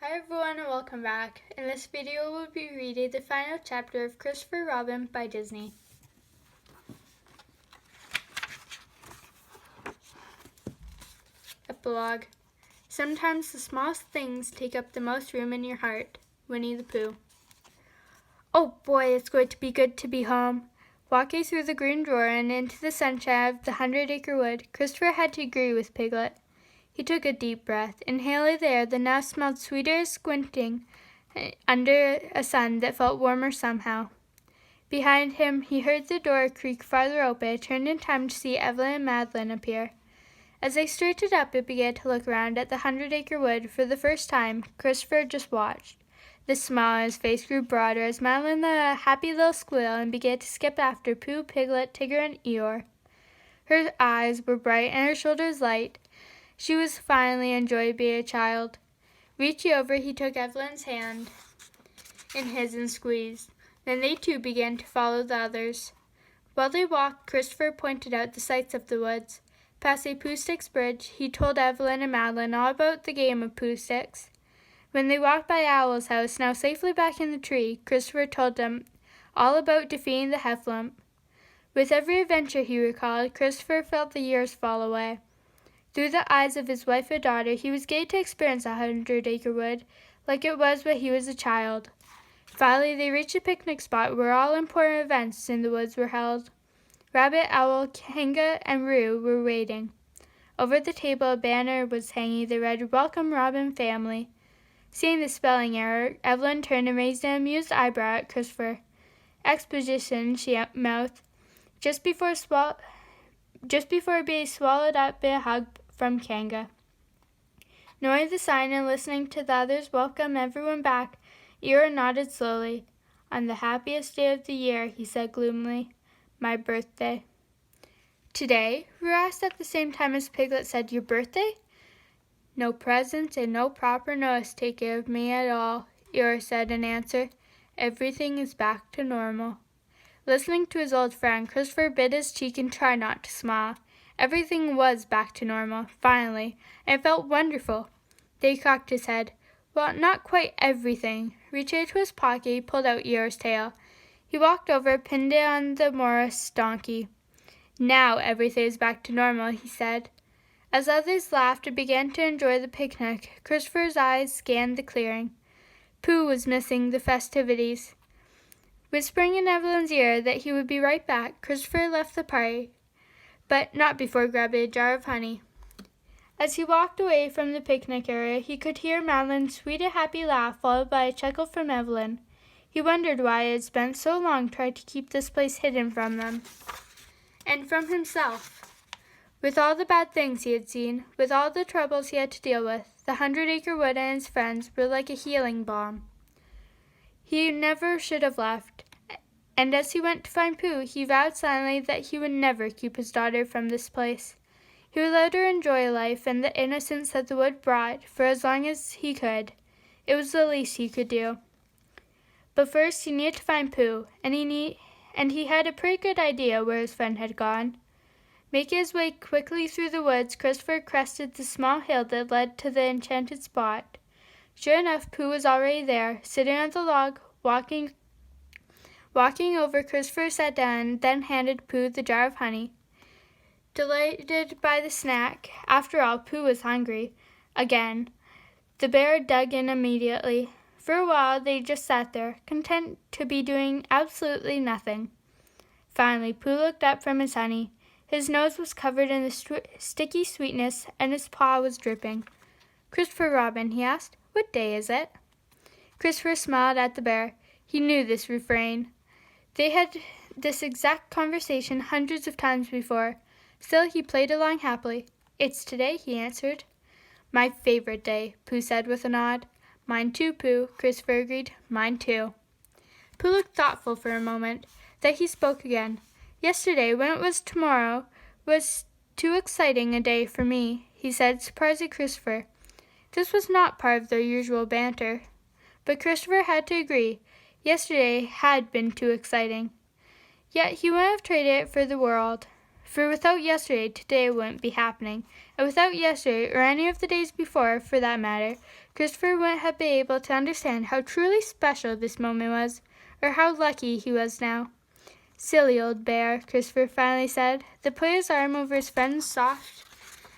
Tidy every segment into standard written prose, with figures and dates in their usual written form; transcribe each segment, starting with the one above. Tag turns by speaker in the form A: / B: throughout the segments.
A: Hi everyone and welcome back. In this video we'll be reading the final chapter of Christopher Robin by Disney. Epilogue. Sometimes the smallest things take up the most room in your heart. Winnie the Pooh. Oh boy, it's going to be good to be home. Walking through the green door and into the sunshine of the 100-acre wood, Christopher had to agree with Piglet. He took a deep breath, inhaling the air that now smelled sweeter, squinting under a sun that felt warmer somehow. Behind him, he heard the door creak farther open, turned in time to see Evelyn and Madeline appear. As they started up and began to look around at the 100-acre wood for the first time, Christopher just watched. The smile on his face grew broader as Madeline let a happy little squeal and began to skip after Pooh, Piglet, Tigger, and Eeyore. Her eyes were bright and her shoulders light. She was finally enjoying being a child. Reaching over, he took Evelyn's hand in his and squeezed. Then they too began to follow the others. While they walked, Christopher pointed out the sights of the woods. Past a Pooh Sticks bridge, he told Evelyn and Madeline all about the game of Pooh Sticks. When they walked by Owl's house, now safely back in the tree, Christopher told them all about defeating the Heffalump. With every adventure he recalled, Christopher felt the years fall away. Through the eyes of his wife and daughter, he was gay to experience 100-acre wood, like it was when he was a child. Finally, they reached a picnic spot where all important events in the woods were held. Rabbit, Owl, Kanga, and Roo were waiting. Over the table, a banner was hanging that read, "Welcome, Robin family." Seeing the spelling error, Evelyn turned and raised an amused eyebrow at Christopher. "Exposition," she mouthed, just before being swallowed up in a hug from Kanga. Knowing the sign and listening to the others welcome everyone back, Eeyore nodded slowly. "On the happiest day of the year," he said gloomily. "My birthday." "Today?" Roo asked at the same time as Piglet said, "Your birthday?" "No presents and no proper notice taken of me at all," Eeyore said in answer. "Everything is back to normal." Listening to his old friend, Christopher bit his cheek and tried not to smile. Everything was back to normal, finally, and it felt wonderful. Then he cocked his head. "Well, not quite everything." Reaching into his pocket, he pulled out Eeyore's tail. He walked over, pinned it on the Morris donkey. "Now everything is back to normal," he said. As others laughed and began to enjoy the picnic, Christopher's eyes scanned the clearing. Pooh was missing the festivities. Whispering in Evelyn's ear that he would be right back, Christopher left the party, but not before grabbing a jar of honey. As he walked away from the picnic area, he could hear Madeline's sweet and happy laugh followed by a chuckle from Evelyn. He wondered why he had spent so long trying to keep this place hidden from them, and from himself. With all the bad things he had seen, with all the troubles he had to deal with, the 100-acre wood and his friends were like a healing balm. He never should have left, and as he went to find Pooh, he vowed silently that he would never keep his daughter from this place. He would let her enjoy life and the innocence that the wood brought for as long as he could. It was the least he could do. But first he needed to find Pooh, and he had a pretty good idea where his friend had gone. Making his way quickly through the woods, Christopher crested the small hill that led to the enchanted spot. Sure enough, Pooh was already there, sitting on the log, walking over. Christopher sat down and then handed Pooh the jar of honey. Delighted by the snack, after all, Pooh was hungry. Again, the bear dug in immediately. For a while, they just sat there, content to be doing absolutely nothing. Finally, Pooh looked up from his honey. His nose was covered in the sticky sweetness, and his paw was dripping. "Christopher Robin," he asked, "what day is it?" Christopher smiled at the bear. He knew this refrain. They had this exact conversation hundreds of times before. Still, he played along happily. "It's today," he answered. "My favorite day," Pooh said with a nod. "Mine too, Pooh," Christopher agreed. "Mine too." Pooh looked thoughtful for a moment. Then he spoke again. "Yesterday, when it was tomorrow, was too exciting a day for me," he said, surprising Christopher. This was not part of their usual banter, but Christopher had to agree. Yesterday had been too exciting. Yet he wouldn't have traded it for the world. For without yesterday, today wouldn't be happening. And without yesterday, or any of the days before, for that matter, Christopher wouldn't have been able to understand how truly special this moment was, or how lucky he was now. "Silly old bear," Christopher finally said. Then put his arm over his friend's soft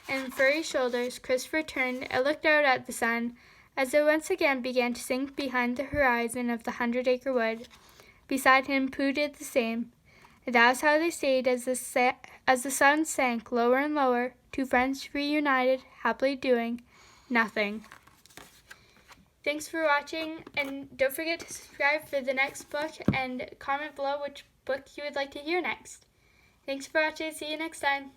A: and furry shoulders. Christopher turned and looked out at the sun as it once again began to sink behind the horizon of the 100-acre wood. Beside him, Pooh did the same. And that was how they stayed as the sun sank lower and lower, two friends reunited, happily doing nothing. Thanks for watching, and don't forget to subscribe for the next book and comment below which book you would like to hear next. Thanks for watching. See you next time.